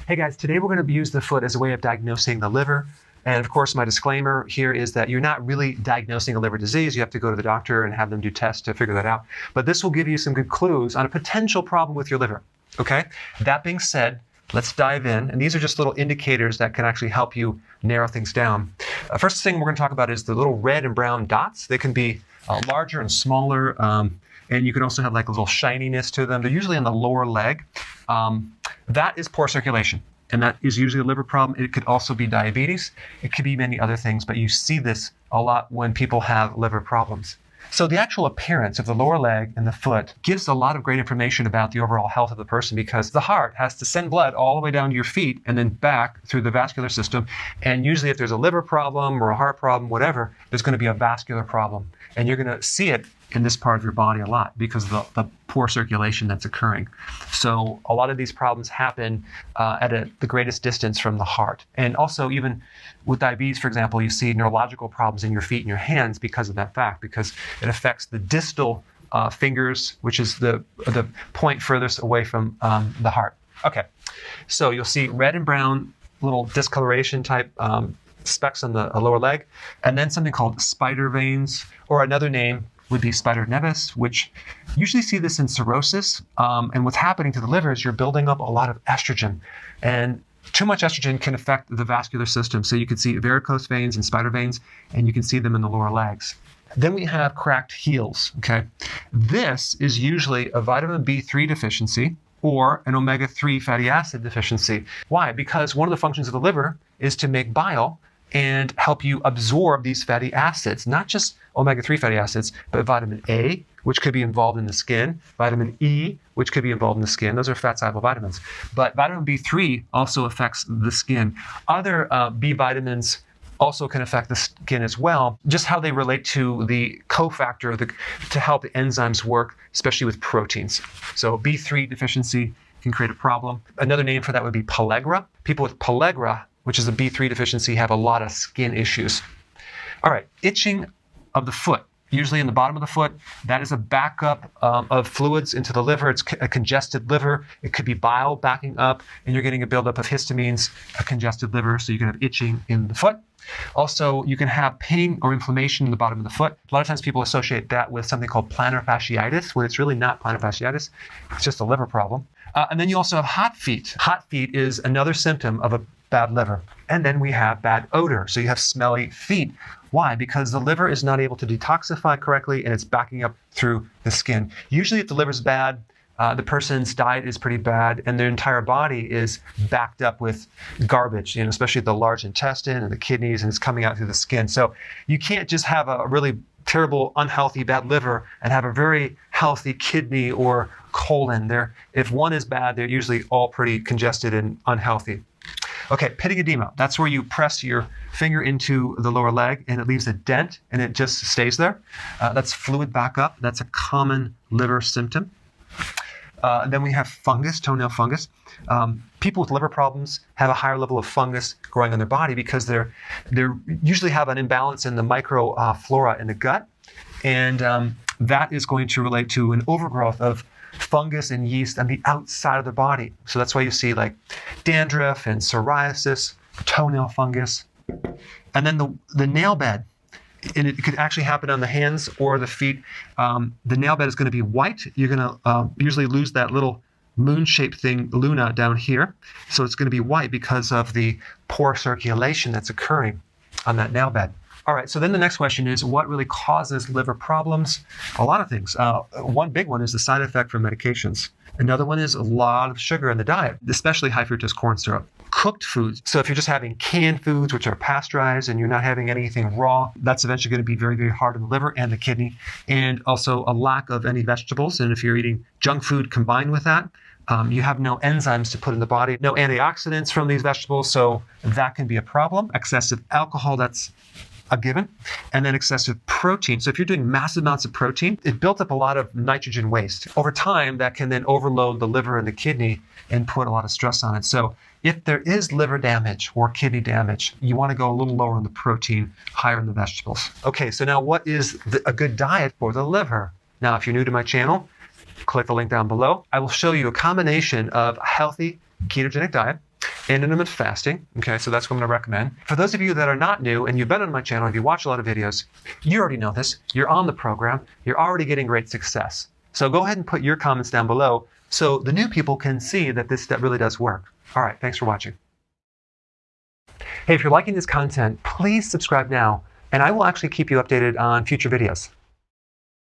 Hey guys, today we're going to use the foot as a way of diagnosing the liver. And of course, my disclaimer here is that you're not really diagnosing a liver disease. You have to go to the doctor and have them do tests to figure that out. But this will give you some good clues on a potential problem with your liver. Okay? That being said, let's dive in. And these are just little indicators that can actually help you narrow things down. First thing we're going to talk about is the little red and brown dots. They can be larger and smaller. And you can also have like a little shininess to them. They're usually on the lower leg. That is poor circulation. And that is usually a liver problem. It could also be diabetes. It could be many other things, but you see this a lot when people have liver problems. So the actual appearance of the lower leg and the foot gives a lot of great information about the overall health of the person, because the heart has to send blood all the way down to your feet and then back through the vascular system. And usually if there's a liver problem or a heart problem, whatever, there's going to be a vascular problem. And you're going to see it in this part of your body a lot because of the poor circulation that's occurring. So a lot of these problems happen at the greatest distance from the heart. And also even with diabetes, for example, you see neurological problems in your feet and your hands because of that fact, because it affects the distal fingers, which is the point furthest away from the heart. Okay, so you'll see red and brown little discoloration type specks on the lower leg, and then something called spider veins, or another name would be spider nevus, which usually see this in cirrhosis. And what's happening to the liver is you're building up a lot of estrogen. And too much estrogen can affect the vascular system. So you can see varicose veins and spider veins, and you can see them in the lower legs. Then we have cracked heels, okay? This is usually a vitamin B3 deficiency or an omega-3 fatty acid deficiency. Why? Because one of the functions of the liver is to make bile and help you absorb these fatty acids, not just omega-3 fatty acids, but vitamin A, which could be involved in the skin, vitamin E, which could be involved in the skin. Those are fat-soluble vitamins. But vitamin B3 also affects the skin. Other B vitamins also can affect the skin as well, just how they relate to the cofactor to help the enzymes work, especially with proteins. So B3 deficiency can create a problem. Another name for that would be pellagra. People with pellagra, which is a B3 deficiency, have a lot of skin issues. All right, itching of the foot, usually in the bottom of the foot. That is a backup of fluids into the liver. It's a congested liver. It could be bile backing up, and you're getting a buildup of histamines, a congested liver, so you can have itching in the foot. Also, you can have pain or inflammation in the bottom of the foot. A lot of times people associate that with something called plantar fasciitis, when it's really not plantar fasciitis. It's just a liver problem. And then you also have hot feet. Hot feet is another symptom of a bad liver. And then we have bad odor. So you have smelly feet. Why? Because the liver is not able to detoxify correctly, and it's backing up through the skin. Usually if the liver's bad, the person's diet is pretty bad, and their entire body is backed up with garbage, especially the large intestine and the kidneys, and it's coming out through the skin. So you can't just have a really terrible, unhealthy, bad liver and have a very healthy kidney or colon. If one is bad, they're usually all pretty congested and unhealthy. Okay, pitting edema. That's where you press your finger into the lower leg and it leaves a dent and it just stays there. That's fluid backup. That's a common liver symptom. Then we have fungus, toenail fungus. People with liver problems have a higher level of fungus growing on their body because they usually have an imbalance in the microflora in the gut. And that is going to relate to an overgrowth of fungus and yeast on the outside of the body. So that's why you see like dandruff and psoriasis, toenail fungus. And then the nail bed, and it could actually happen on the hands or the feet. The nail bed is going to be white. You're going to usually lose that little moon-shaped thing, luna, down here. So it's going to be white because of the poor circulation that's occurring on that nail bed. All right, so then the next question is, what really causes liver problems? A lot of things. One big one is the side effect from medications. Another one is a lot of sugar in the diet, especially high fructose corn syrup. Cooked foods. So if you're just having canned foods, which are pasteurized, and you're not having anything raw, that's eventually going to be very, very hard on the liver and the kidney. And also a lack of any vegetables. And if you're eating junk food combined with that, you have no enzymes to put in the body, no antioxidants from these vegetables. So that can be a problem. Excessive alcohol, that's a given. And then excessive protein. So if you're doing massive amounts of protein, it built up a lot of nitrogen waste. Over time, that can then overload the liver and the kidney and put a lot of stress on it. So if there is liver damage or kidney damage, you want to go a little lower on the protein, higher in the vegetables. Okay, so now what is a good diet for the liver? Now, if you're new to my channel, click the link down below. I will show you a combination of a healthy ketogenic diet intermittent fasting. Okay, so that's what I'm going to recommend. For those of you that are not new and you've been on my channel, if you watch a lot of videos, you already know this. You're on the program. You're already getting great success. So go ahead and put your comments down below so the new people can see that this step really does work. All right, thanks for watching. Hey, if you're liking this content, please subscribe now, and I will actually keep you updated on future videos.